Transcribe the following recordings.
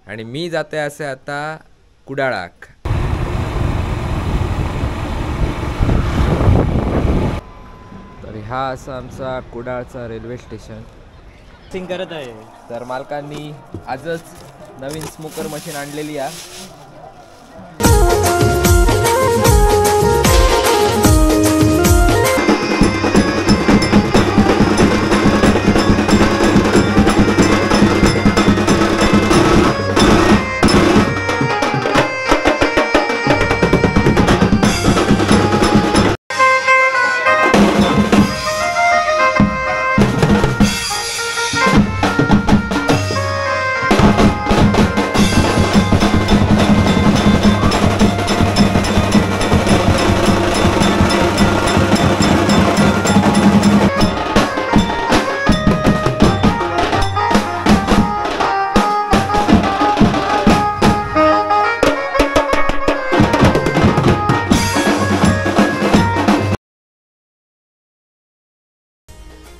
आणि मी जाते असे आता कुडाळाक। तर हा असा आमचा कुडाळचा रेल्वे स्टेशन सिंग करत आहे। तर मालकांनी आजच नवीन स्मोकर मशीन आणलेली आहे।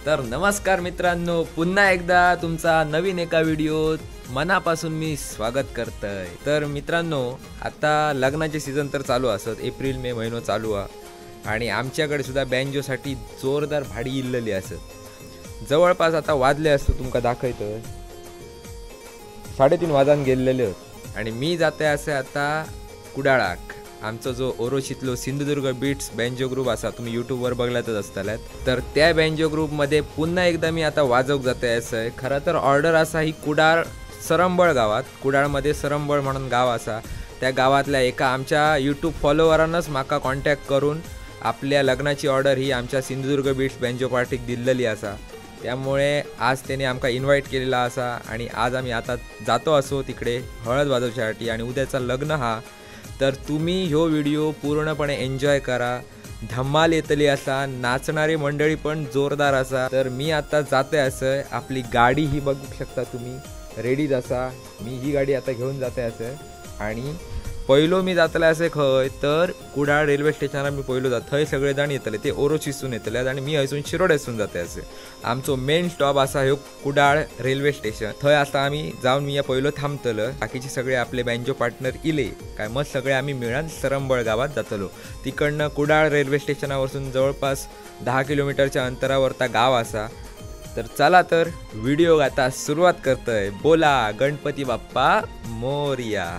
तर नमस्कार मित्रांनो, पुन्हा एकदा तुमचा नवीन एका व्हिडिओत मनापासून मी स्वागत करतोय। तर मित्रांनो, आता लग्नाचे सीझन तर चालू असत, एप्रिल मे महिनो चालू आहे आणि आमच्याकडे सुद्धा बँजोसाठी जोरदार भाडी इल्लेली असत। जवळपास आता वाजले असतं तुमका दाखवतोय 3:30 वाजान गेलेले होत आणि मी जाते असे आता कुडाळाक। आमचा जो ओरोशीतलो सिंधुदुर्ग बीट्स बँजो ग्रुप असा, तुम्ही यूट्यूबवर बघलातच असतालात, तर त्या बँजो ग्रुपमध्ये पुन्हा एकदा मी आता वाजवक जाते असं। खरं तर ऑर्डर असा ही कुडाळ सरंबळ गावात, कुडाळमध्ये सरंबळ म्हणून गाव असा, त्या गावातल्या एका आमच्या यूट्यूब फॉलोवरांनाच माका कॉन्टॅक्ट करून आपल्या लग्नाची ऑर्डर ही आमच्या सिंधुदुर्ग बीट्स बँजो पार्टीक दिलेली असा। त्यामुळे आज त्याने आमका इन्व्हाइट केलेला असा आणि आज आम्ही आता जातो असो तिकडे हळद वाजवण्यासाठी आणि उद्याचा लग्न हा। तर तुम्ही ह्यो व्हिडिओ पूर्णपणे एन्जॉय करा, धमाल येतली असा, नाचणारी मंडळी पण जोरदार असा। तर मी आता जाते असं, आपली गाडी ही बघू शकता तुम्ही रेडीच असा। मी ही गाडी आता घेऊन जाते असं आणि पहिलो मी जातले असे खंय तर कुडाळ रेल्वे स्टेशनार मी पहिलो जात, थंय सगळे जाण येतले, ते ओरोशीसून येतले आणि मी हयसून शिरोडेसून जाते असे। आमचो मेन स्टॉप असा ह्यो कुडाळ रेल्वे स्टेशन, थंय आता आम्ही जाऊन मी या पहिलो थांबतलं। बाकीचे सगळे आपले बँजो पार्टनर इले काय, मग सगळे आम्ही मिळून सरंबळ गावात जातलो। तिकडनं कुडाळ रेल्वे स्टेशनावरसून जवळपास 10 किलोमीटरच्या अंतरावरता गाव असा। तर चला तर व्हिडिओ आता सुरुवात करतोय। बोला गणपती बाप्पा मोरया।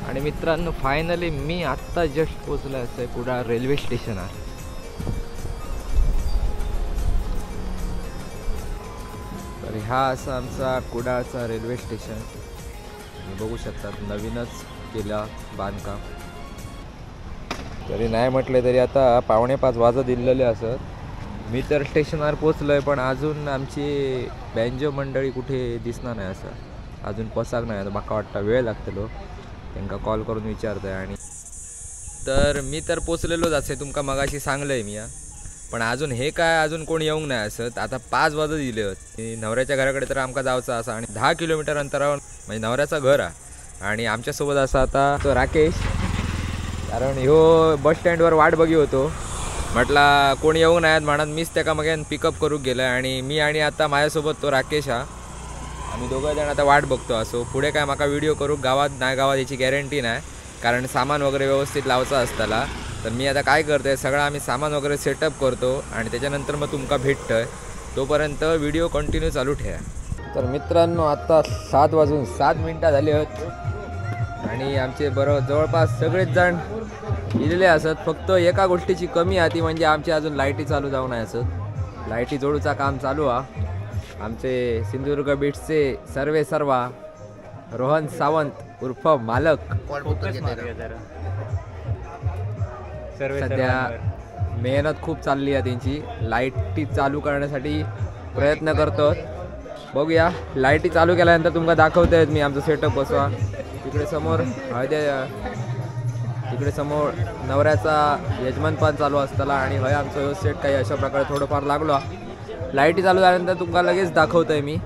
आणि मित्रांनो, फायनली मी आत्ता जस्ट पोचलो आहे कुडाळ रेल्वे स्टेशनार। तर हा असा आमचा कुडाळचा रेल्वे स्टेशन, तुम्ही बघू शकता नवीनच केला बांधकाम। तरी नाही म्हटले तरी आता 4:45 वाजत दिलेले असत। मी तर स्टेशनवर पोचलोय पण अजून आमची बँजो मंडळी कुठे दिसणार नाही असं, अजून पसाक नाही। आता माका वाटतं वेळ लागतलो, त्यांना कॉल करून विचारतोय। आणि तर मी तर पोचलेलोच असे, तुमका मगाशी सांगलंय मी, पण अजून हे काय अजून कोण येऊक नाही असत। आता 5 वाजत दिले होत। नवऱ्याच्या घराकडे तर आमका जायचं असा आणि 10 किलोमीटर अंतरावर म्हणजे नवऱ्याचं घर आहे। आणि आमच्यासोबत असा आता तो राकेश, कारण ह्यो बस स्टँडवर वाट बघी होतो, म्हटला कोण येऊक नाही म्हणत मीच त्याका मग पिकअप करूक गेलं आणि मी आणि आता माझ्यासोबत तो राकेश हा, आम्ही दोघं जण आता वाट बघतो असो। पुढे काय माका व्हिडिओ करू गावात नाही गावात याची गॅरंटी नाही, कारण सामान वगैरे व्यवस्थित लावचं असताना. तर मी आता काय करतोय, सगळं आम्ही सामान वगैरे सेटअप करतो आणि त्याच्यानंतर मग तुमका भेटतोय. तोपर्यंत व्हिडिओ कंटिन्यू चालू ठेवा. तर मित्रांनो, आता 7:07 झाली आहेत आणि आमचे जवळपास सगळेच जण इलेले असत. फक्त एका गोष्टीची कमी आहे, ती म्हणजे आमची अजून लाईटी चालू जाऊन आहे असत. लाईटी जोडूचा काम चालू आहे. आमचे सिंधुदुर्ग बीट्सचे सर्वा रोहन सावंत उर्फ मालक सध्या मेहनत खूप चालली आहे त्यांची. लाईटी चालू करण्यासाठी प्रयत्न करतो. बघूया, लाईटी चालू केल्यानंतर तुमका दाखवता मी आमचं सेटअप कसा. तिकडे समोर तिकडे समोर नवऱ्याचा यजमानपण चालू असताना आणि हय आमचं व्यवस्थित काही अशा प्रकारे थोडंफार लागलो. लाईटी चालू झाल्यानंतर तुमका लगेच दाखवतोय मी.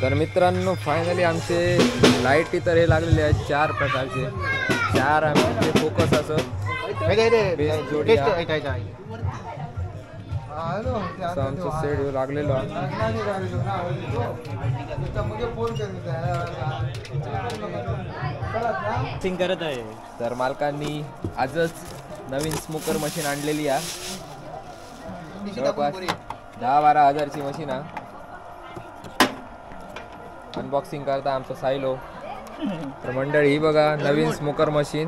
तर मित्रांनो, फायनली आमचे लाईटी तर हे लागलेले आहेत 4 प्रकारचे. 4 आमचे फोकस असत. आमचं सेट लागलेलो करत आहे. तर मालकांनी आजच नवीन स्मोकर मशीन आणलेली आहे. जवळपास 10-12 हजारची मशीन आहे. अनबॉक्सिंग करता आमचा सायलो. तर मंडळी, ही बघा नवीन स्मोकर मशीन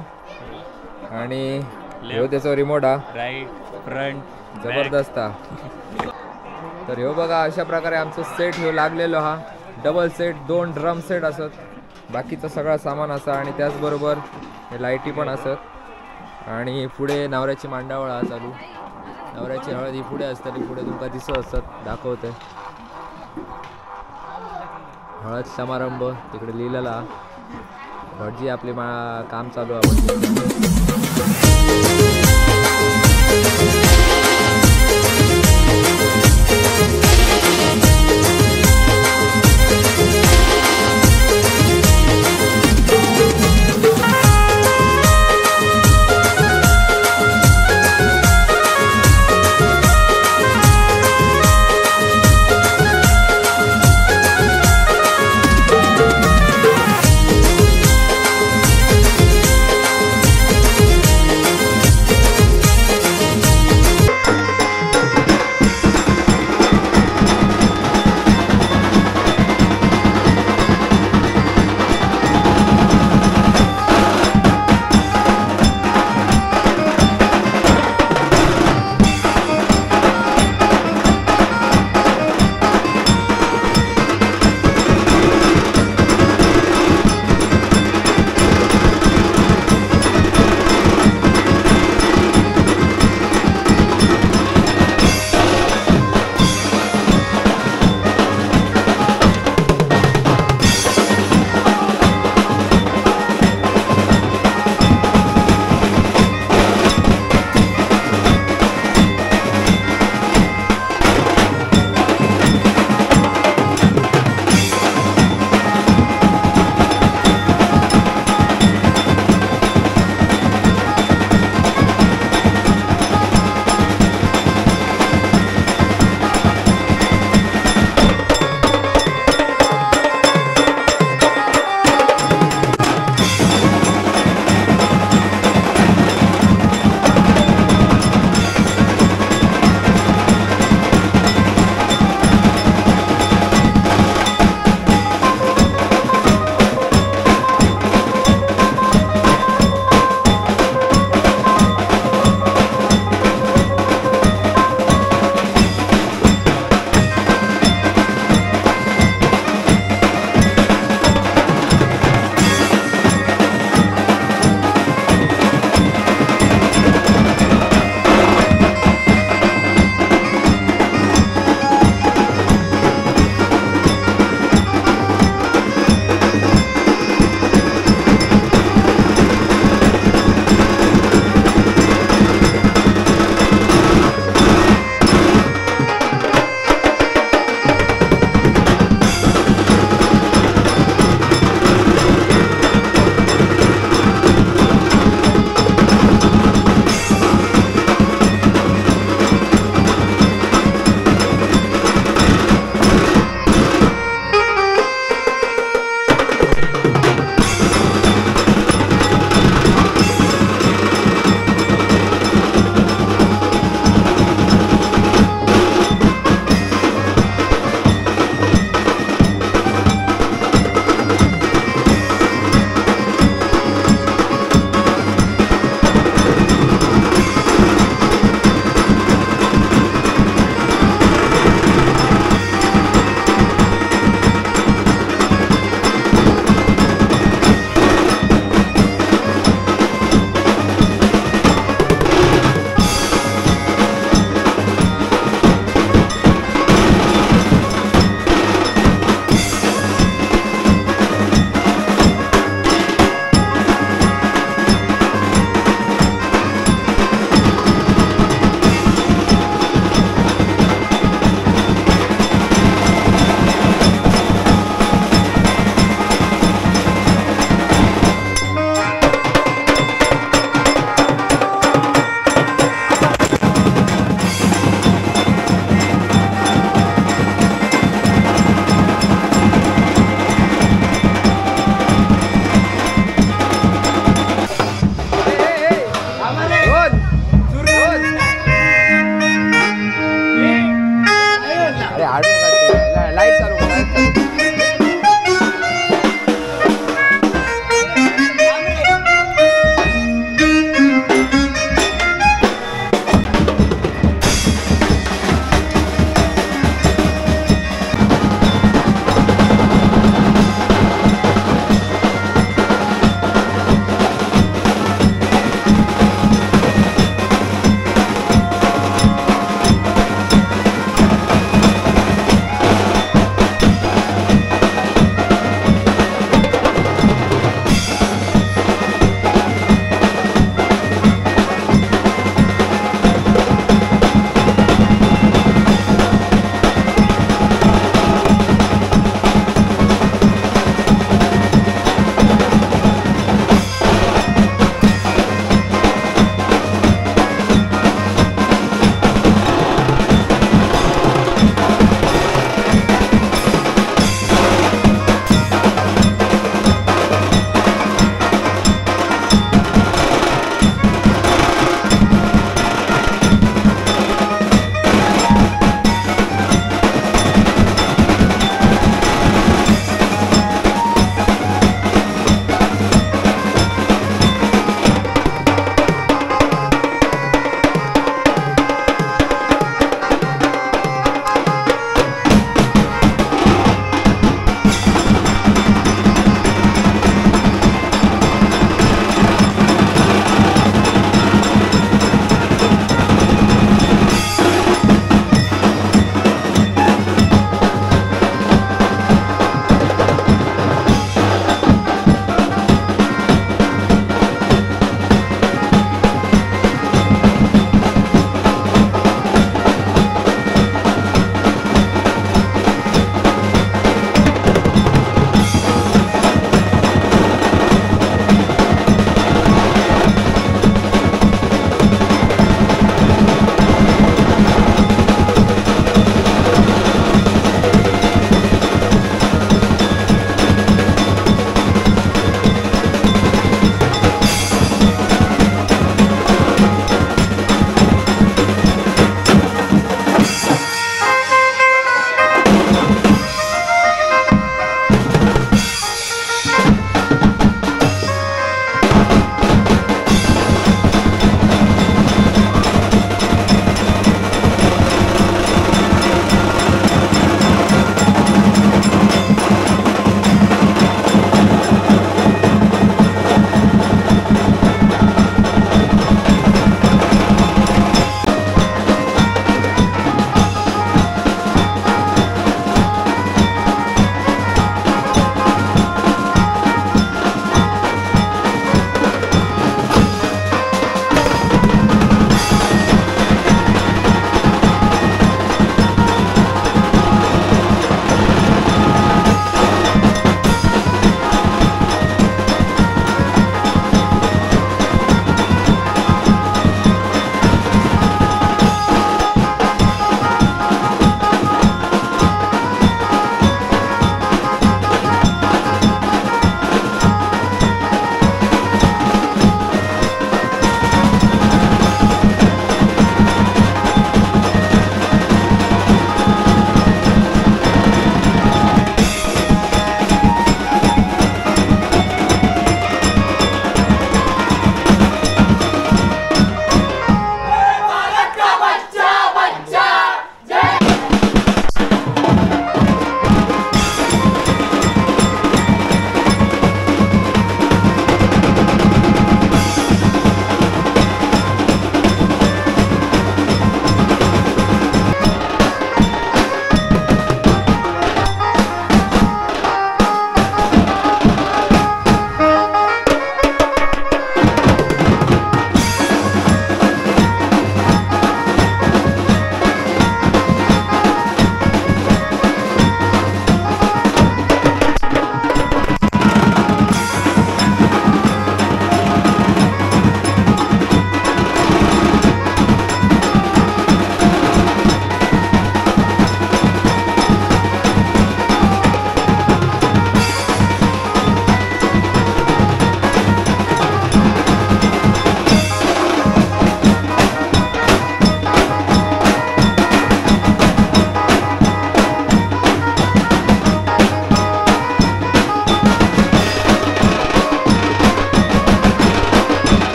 आणि ह्यो त्याचा रिमोट हा. राईट फ्रंट जबरदस्त हा. तर ह्यो बघा अशा प्रकारे आमचं सेट ह्यो लागलेलो हा. डबल सेट, 2 ड्रम सेट असत. बाकीचं सगळं सामान असं आणि त्याचबरोबर हे लाईटी पण असत. आणि पुढे नवऱ्याची मांडावळ हा चालू. नवऱ्याची हळद ही पुढे असताना पुढे तुमका दिसत असत. दाखवते हळद समारंभ तिकडे लिहिलेला. भटजी आपले काम चालू आहे.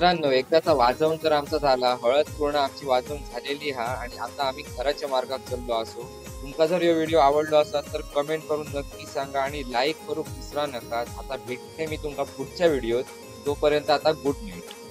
मित्रांनो, एकदाचा वाजवून तर आमचा झाला, हळद पूर्ण आमची वाजवून झालेली हा आणि आता आम्ही घराच्या मार्गात चाललो असो. तुमका जर हा व्हिडिओ आवडलो असेल तर कमेंट करून नक्की सांगा आणि लाईक करू विसरा नका. आता भेटते मी तुमका पुढच्या व्हिडिओत. तोपर्यंत आता गुड नाईट.